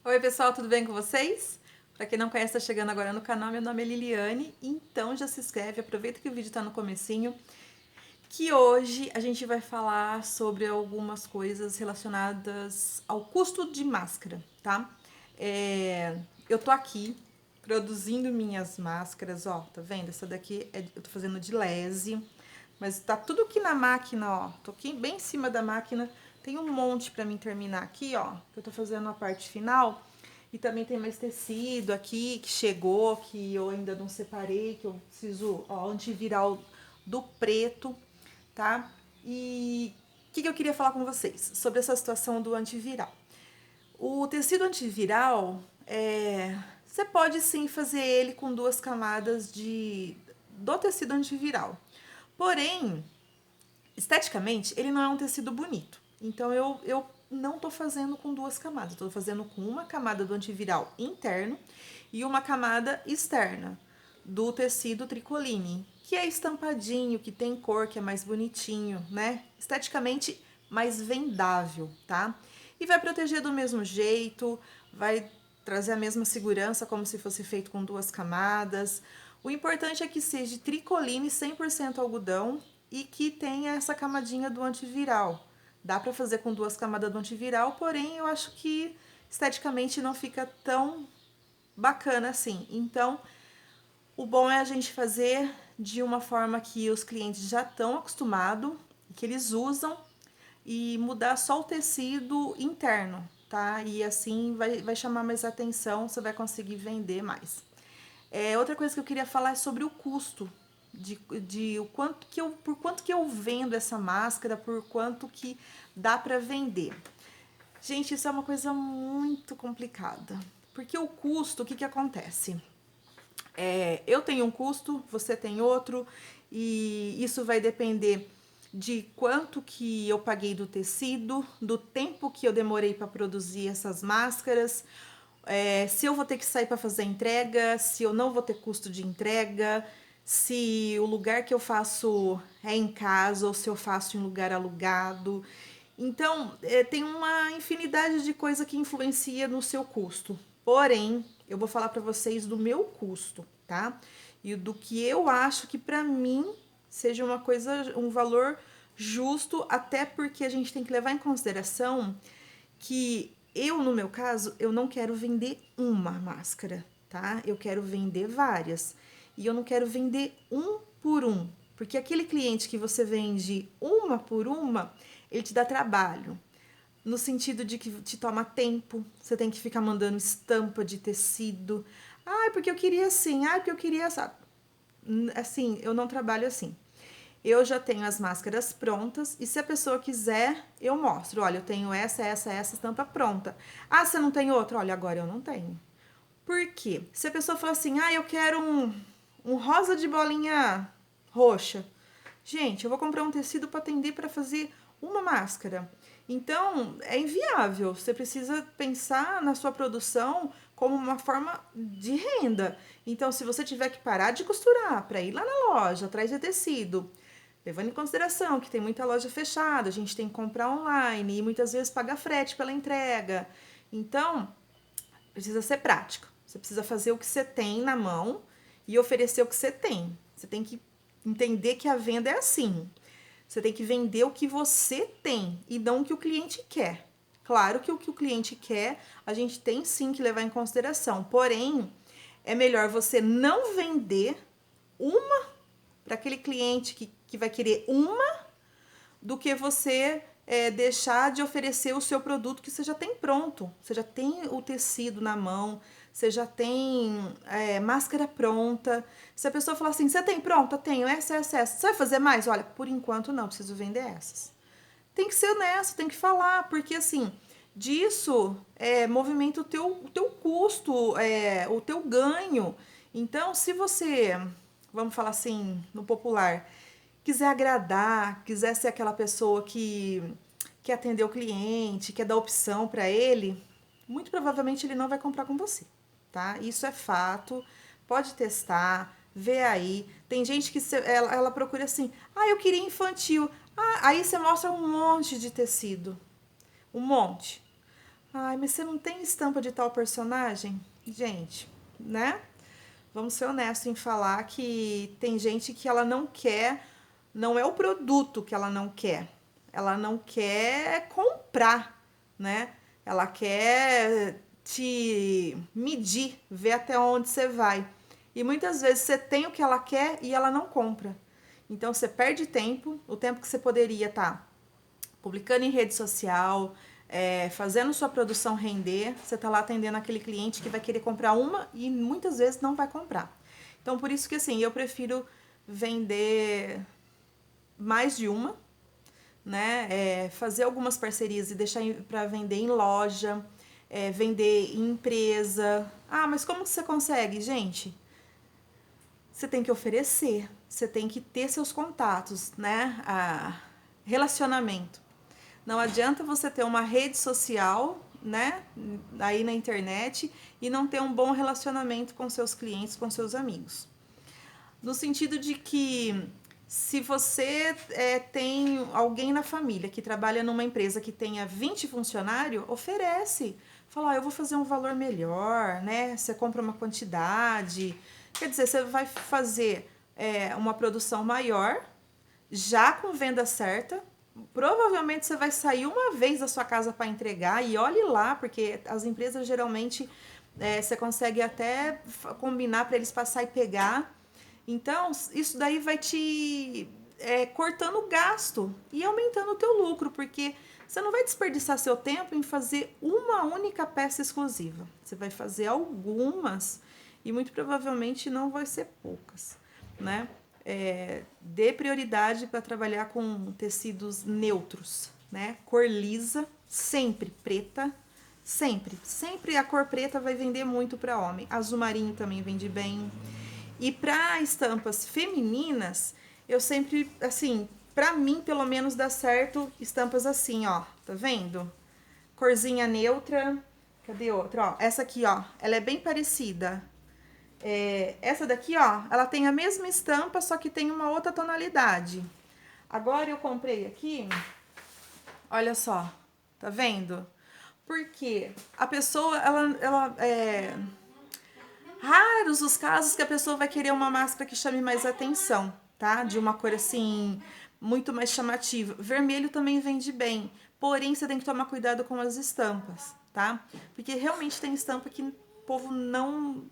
Oi pessoal, tudo bem com vocês? Para quem não conhece, está chegando agora no canal, meu nome é Liliane, então já se inscreve, aproveita que o vídeo está no comecinho, que hoje a gente vai falar sobre algumas coisas relacionadas ao custo de máscara, tá? Eu tô aqui produzindo minhas máscaras, ó, tá vendo? Essa daqui eu tô fazendo de lese, mas tá tudo aqui na máquina, ó, tô aqui bem em cima da máquina, tem um monte pra mim terminar aqui, ó, que eu tô fazendo a parte final. E também tem mais tecido aqui que chegou, que eu ainda não separei, que eu preciso, ó, antiviral do preto, tá? E o que eu queria falar com vocês sobre essa situação do antiviral? O tecido antiviral, você pode sim fazer ele com 2 camadas do tecido antiviral. Porém, esteticamente, ele não é um tecido bonito. Então, eu não tô fazendo com 2 camadas. Tô fazendo com uma camada do antiviral interno e uma camada externa do tecido tricoline, que é estampadinho, que tem cor, que é mais bonitinho, né? Esteticamente mais vendável, tá? E vai proteger do mesmo jeito, vai trazer a mesma segurança como se fosse feito com 2 camadas. O importante é que seja tricoline 100% algodão e que tenha essa camadinha do antiviral. Dá para fazer com 2 camadas do antiviral, porém eu acho que esteticamente não fica tão bacana assim. Então, o bom é a gente fazer de uma forma que os clientes já estão acostumados, que eles usam, e mudar só o tecido interno, tá? E assim vai chamar mais atenção, você vai conseguir vender mais. Outra coisa que eu queria falar é sobre o custo, de o quanto que por quanto que eu vendo essa máscara, por quanto que dá para vender. Gente, isso é uma coisa muito complicada, porque o custo, o que acontece? Eu tenho um custo, você tem outro, e isso vai depender de quanto que eu paguei do tecido, do tempo que eu demorei para produzir essas máscaras, se eu vou ter que sair para fazer entrega, se eu não vou ter custo de entrega, se o lugar que eu faço é em casa ou se eu faço em lugar alugado. Então, tem uma infinidade de coisa que influencia no seu custo. Porém, eu vou falar para vocês do meu custo, tá? E do que eu acho que para mim seja uma coisa, um valor justo, até porque a gente tem que levar em consideração que eu, no meu caso, eu não quero vender uma máscara, tá? Eu quero vender várias. E eu não quero vender um por um, porque aquele cliente que você vende uma por uma, ele te dá trabalho. No sentido de que te toma tempo, você tem que ficar mandando estampa de tecido. Ah, porque eu queria assim, ah, porque eu queria assim. Assim, eu não trabalho assim. Eu já tenho as máscaras prontas e se a pessoa quiser, eu mostro. Olha, eu tenho essa estampa pronta. Ah, você não tem outra? Olha, agora eu não tenho. Por quê? Se a pessoa falar assim, ah, eu quero um rosa de bolinha roxa. Gente, eu vou comprar um tecido para atender para fazer uma máscara. Então, é inviável. Você precisa pensar na sua produção como uma forma de renda. Então, se você tiver que parar de costurar para ir lá na loja atrás de tecido, levando em consideração que tem muita loja fechada, a gente tem que comprar online e muitas vezes pagar frete pela entrega. Então, precisa ser prática. Você precisa fazer o que você tem na mão e oferecer o que você tem. Você tem que entender que a venda é assim. Você tem que vender o que você tem e não o que o cliente quer. Claro que o cliente quer, a gente tem sim que levar em consideração. Porém, é melhor você não vender uma para aquele cliente que vai querer uma do que você deixar de oferecer o seu produto que você já tem pronto. Você já tem o tecido na mão, você já tem máscara pronta. Se a pessoa falar assim, você tem pronta? Tenho, essa. Você vai fazer mais? Olha, por enquanto não, preciso vender essas. Tem que ser honesto, tem que falar, porque assim, disso movimenta o teu custo, o teu ganho. Então, se você, vamos falar assim, no popular, quiser agradar, quiser ser aquela pessoa que quer atender o cliente, quer dar opção para ele, muito provavelmente ele não vai comprar com você, tá? Isso é fato. Pode testar, vê aí. Tem gente que ela procura assim, ah, eu queria infantil. Ah, aí você mostra um monte de tecido, um monte. Ai, mas você não tem estampa de tal personagem? Gente, né? Vamos ser honestos em falar que tem gente que ela não quer, não é o produto que ela não quer comprar, né? Ela quer te medir, ver até onde você vai. E muitas vezes você tem o que ela quer e ela não compra. Então você perde tempo, o tempo que você poderia estar publicando em rede social, fazendo sua produção render, você está lá atendendo aquele cliente que vai querer comprar uma e muitas vezes não vai comprar. Então, por isso que assim, eu prefiro vender mais de uma, né? Fazer algumas parcerias e deixar para vender em loja, vender em empresa. Ah, mas como que você consegue, gente? Você tem que oferecer, você tem que ter seus contatos, né? Relacionamento. Não adianta você ter uma rede social, né, aí na internet e não ter um bom relacionamento com seus clientes, com seus amigos. No sentido de que se você tem alguém na família que trabalha numa empresa que tenha 20 funcionários, oferece. Fala, eu vou fazer um valor melhor, né? Você compra uma quantidade. Quer dizer, você vai fazer uma produção maior, já com venda certa. Provavelmente você vai sair uma vez da sua casa para entregar e olhe lá, porque as empresas geralmente você consegue até combinar para eles passar e pegar. Então, isso daí vai te cortando o gasto e aumentando o teu lucro, porque você não vai desperdiçar seu tempo em fazer uma única peça exclusiva. Você vai fazer algumas e muito provavelmente não vai ser poucas, né? Dê prioridade para trabalhar com tecidos neutros, né? Cor lisa, sempre preta, sempre. Sempre a cor preta vai vender muito para homem. Azul marinho também vende bem. E para estampas femininas, eu sempre, assim, para mim pelo menos dá certo estampas assim, ó, tá vendo? Corzinha neutra. Cadê outra? Ó, essa aqui, ó, ela é bem parecida. Essa daqui, ó, ela tem a mesma estampa, só que tem uma outra tonalidade. Agora eu comprei aqui, olha só, tá vendo? Porque a pessoa, raros os casos que a pessoa vai querer uma máscara que chame mais atenção, tá? De uma cor assim, muito mais chamativa. Vermelho também vende bem, porém você tem que tomar cuidado com as estampas, tá? Porque realmente tem estampa que o povo não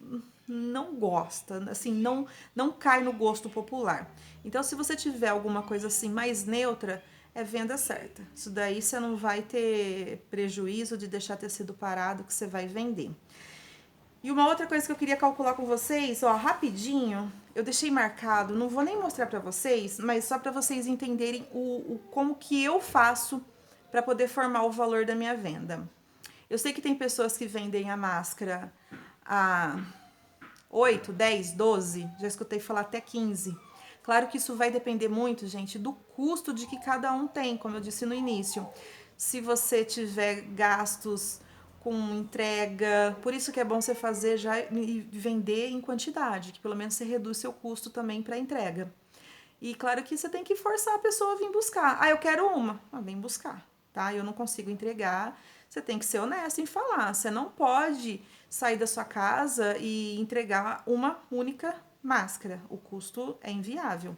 gosta, assim, não cai no gosto popular. Então, se você tiver alguma coisa assim mais neutra, é venda certa. Isso daí você não vai ter prejuízo de deixar tecido parado que você vai vender. E uma outra coisa que eu queria calcular com vocês, ó, rapidinho, eu deixei marcado, não vou nem mostrar pra vocês, mas só pra vocês entenderem como que eu faço pra poder formar o valor da minha venda. Eu sei que tem pessoas que vendem a máscara a 8, 10, 12, já escutei falar até 15. Claro que isso vai depender muito, gente, do custo de que cada um tem, como eu disse no início. Se você tiver gastos com entrega, por isso que é bom você fazer já e vender em quantidade, que pelo menos você reduz seu custo também para entrega. E claro que você tem que forçar a pessoa a vir buscar. Ah, eu quero uma. Ah, vem buscar, tá? Eu não consigo entregar. Você tem que ser honesto em falar. Você não pode sair da sua casa e entregar uma única máscara. O custo é inviável.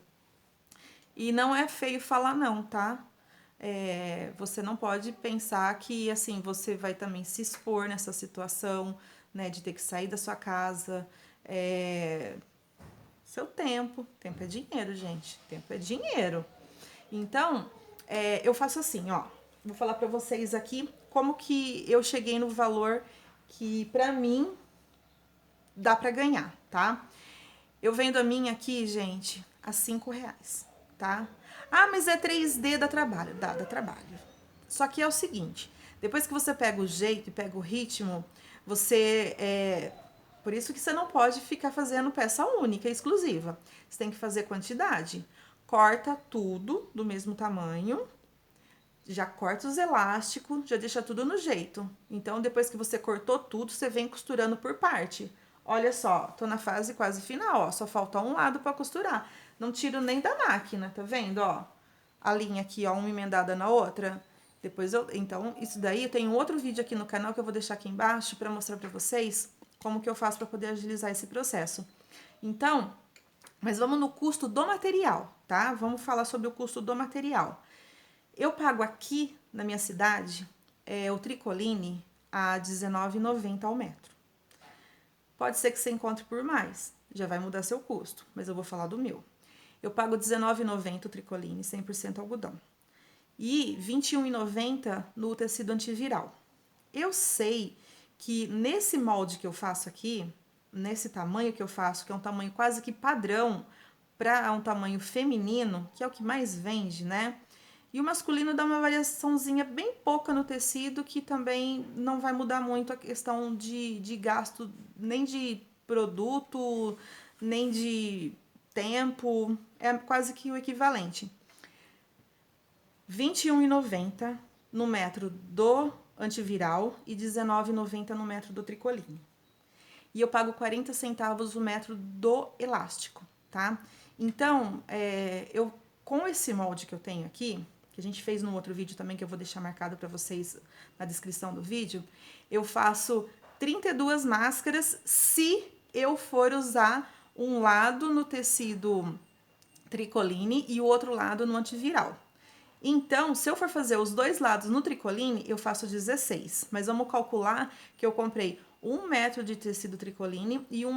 E não é feio falar não, tá? Você não pode pensar que assim você vai também se expor nessa situação, né, de ter que sair da sua casa. Seu tempo é dinheiro, gente. Tempo é dinheiro. Então, eu faço assim, ó. Vou falar pra vocês aqui como que eu cheguei no valor que pra mim dá pra ganhar, tá? Eu vendo a minha aqui, gente, a R$ 5, tá? Ah, mas é 3D, dá trabalho. Dá trabalho. Só que é o seguinte, depois que você pega o jeito e pega o ritmo, por isso que você não pode ficar fazendo peça única, exclusiva. Você tem que fazer quantidade. Corta tudo do mesmo tamanho, já corta os elásticos, já deixa tudo no jeito. Então, depois que você cortou tudo, você vem costurando por parte. Olha só, tô na fase quase final, ó. Só falta um lado pra costurar. Não tiro nem da máquina, tá vendo, ó? A linha aqui, ó, uma emendada na outra. Então, isso daí eu tenho outro vídeo aqui no canal que eu vou deixar aqui embaixo para mostrar para vocês como que eu faço para poder agilizar esse processo. Então, mas vamos no custo do material, tá? Vamos falar sobre o custo do material. Eu pago aqui na minha cidade o tricoline a R$19,90 ao metro. Pode ser que você encontre por mais, já vai mudar seu custo, mas eu vou falar do meu. Eu pago R$19,90 o tricoline, 100% algodão. E R$21,90 no tecido antiviral. Eu sei que nesse molde que eu faço aqui, nesse tamanho que eu faço, que é um tamanho quase que padrão para um tamanho feminino, que é o que mais vende, né? E o masculino dá uma variaçãozinha bem pouca no tecido, que também não vai mudar muito a questão de gasto, nem de produto, nem de tempo, é quase que o equivalente. R$21,90 no metro do antiviral e R$19,90 no metro do tricoline. E eu pago 40 centavos o metro do elástico, tá? Então, com esse molde que eu tenho aqui, que a gente fez no outro vídeo também, que eu vou deixar marcado para vocês na descrição do vídeo, eu faço 32 máscaras se eu for usar um lado no tecido tricoline e o outro lado no antiviral. Então, se eu for fazer os dois lados no tricoline, eu faço 16. Mas vamos calcular que eu comprei 1 metro de tecido tricoline e 1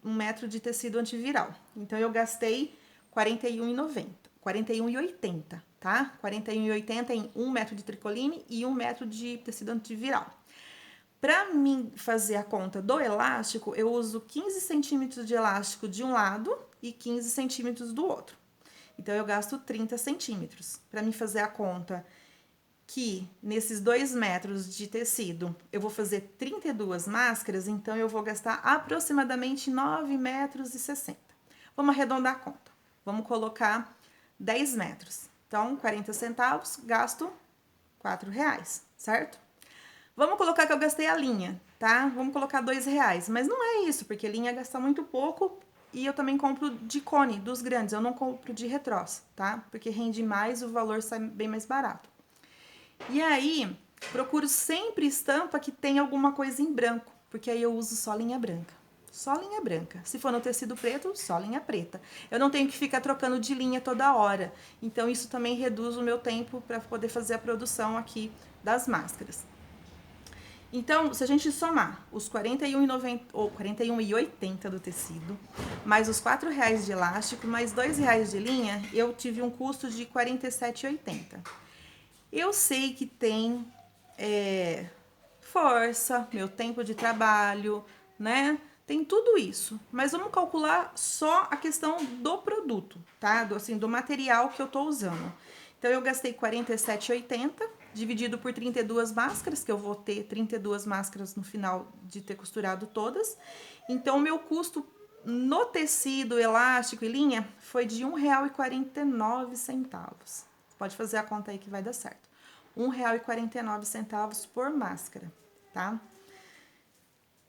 metro de tecido antiviral. Então, eu gastei R$41,90, R$41,80, tá? R$41,80 em 1 metro de tricoline e 1 metro de tecido antiviral. Para mim fazer a conta do elástico, eu uso 15 centímetros de elástico de um lado e 15 centímetros do outro. Então, eu gasto 30 centímetros. Para mim fazer a conta que nesses 2 metros de tecido eu vou fazer 32 máscaras, então eu vou gastar aproximadamente 9,60 metros. Vamos arredondar a conta. Vamos colocar 10 metros. Então, 40 centavos, gasto R$4, certo? Vamos colocar que eu gastei a linha, tá? Vamos colocar R$2, mas não é isso, porque linha gasta muito pouco. E eu também compro de cone, dos grandes, eu não compro de retroça, tá? Porque rende mais, o valor sai bem mais barato. E aí, procuro sempre estampa que tem alguma coisa em branco, porque aí eu uso só linha branca. Só linha branca. Se for no tecido preto, só linha preta. Eu não tenho que ficar trocando de linha toda hora. Então, isso também reduz o meu tempo para poder fazer a produção aqui das máscaras. Então, se a gente somar os R$41,90 ou R$41,80 do tecido, mais os R$4 de elástico, mais R$2 de linha, eu tive um custo de R$47,80. Eu sei que tem força, meu tempo de trabalho, né? Tem tudo isso, mas vamos calcular só a questão do produto, tá? Do material que eu tô usando. Então, eu gastei R$47,80, dividido por 32 máscaras, que eu vou ter 32 máscaras no final de ter costurado todas. Então, o meu custo no tecido, elástico e linha foi de R$1,49. Pode fazer a conta aí que vai dar certo. R$1,49 por máscara, tá?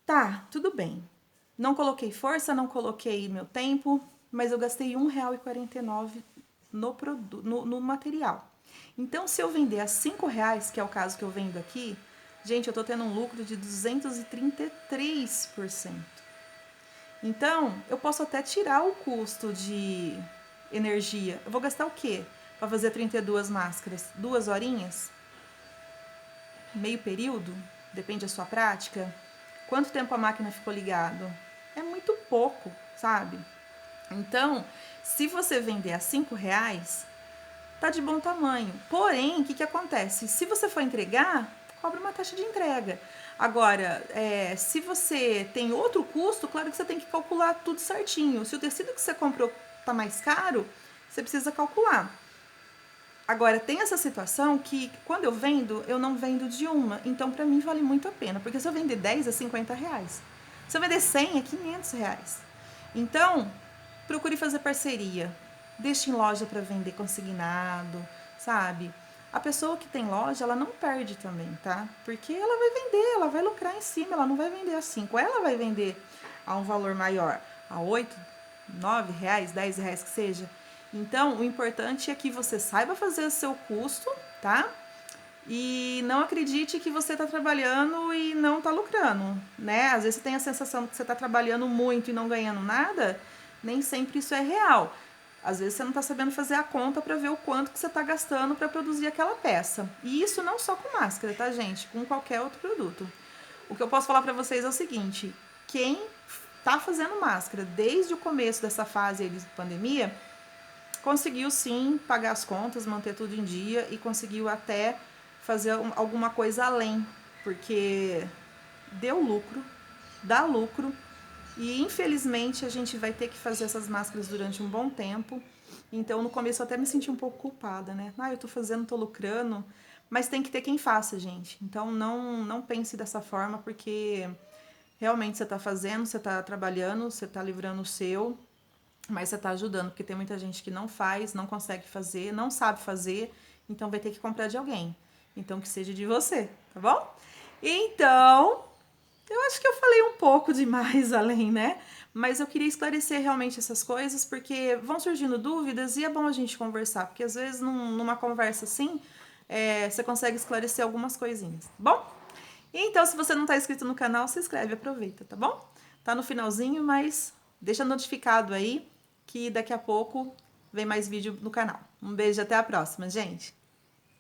Tá, tudo bem. Não coloquei força, não coloquei meu tempo, mas eu gastei R$1,49 no material. Então, se eu vender a R$5, que é o caso que eu vendo aqui, gente, eu tô tendo um lucro de 233%. Então, eu posso até tirar o custo de energia. Eu vou gastar o quê? Para fazer 32 máscaras? 2 horinhas? Meio período? Depende da sua prática. Quanto tempo a máquina ficou ligada? É muito pouco, sabe? Então, se você vender a R$5, tá de bom tamanho. Porém, o que acontece? Se você for entregar, cobra uma taxa de entrega. Agora, se você tem outro custo, claro que você tem que calcular tudo certinho. Se o tecido que você comprou tá mais caro, você precisa calcular. Agora, tem essa situação que quando eu não vendo de uma. Então, pra mim, vale muito a pena. Porque se eu vender 10, é R$50. Se eu vender 100, é R$500. Então, procure fazer parceria. Deixe em loja para vender consignado, sabe? A pessoa que tem loja, ela não perde também, tá? Porque ela vai vender, ela vai lucrar em cima, ela não vai vender a 5. Ela vai vender a um valor maior, a 8, R$9, R$10 que seja. Então, o importante é que você saiba fazer o seu custo, tá? E não acredite que você está trabalhando e não está lucrando, né? Às vezes você tem a sensação que você está trabalhando muito e não ganhando nada, nem sempre isso é real. Às vezes você não está sabendo fazer a conta para ver o quanto que você está gastando para produzir aquela peça. E isso não só com máscara, tá, gente? Com qualquer outro produto. O que eu posso falar para vocês é o seguinte: quem está fazendo máscara desde o começo dessa fase aí de pandemia, conseguiu sim pagar as contas, manter tudo em dia e conseguiu até fazer alguma coisa além, porque deu lucro, dá lucro e infelizmente a gente vai ter que fazer essas máscaras durante um bom tempo. Então no começo eu até me senti um pouco culpada, né? Ah, eu tô fazendo, tô lucrando, mas tem que ter quem faça, gente. Então não pense dessa forma, porque realmente você tá fazendo, você tá trabalhando, você tá livrando o seu, mas você tá ajudando, porque tem muita gente que não faz, não consegue fazer, não sabe fazer, então vai ter que comprar de alguém. Então que seja de você, tá bom? Então, eu acho que eu falei um pouco demais além, né? Mas eu queria esclarecer realmente essas coisas, porque vão surgindo dúvidas e é bom a gente conversar, porque às vezes numa conversa assim, você consegue esclarecer algumas coisinhas, tá bom? Então, se você não está inscrito no canal, se inscreve, aproveita, tá bom? Tá no finalzinho, mas deixa notificado aí que daqui a pouco vem mais vídeo no canal. Um beijo, até a próxima, gente!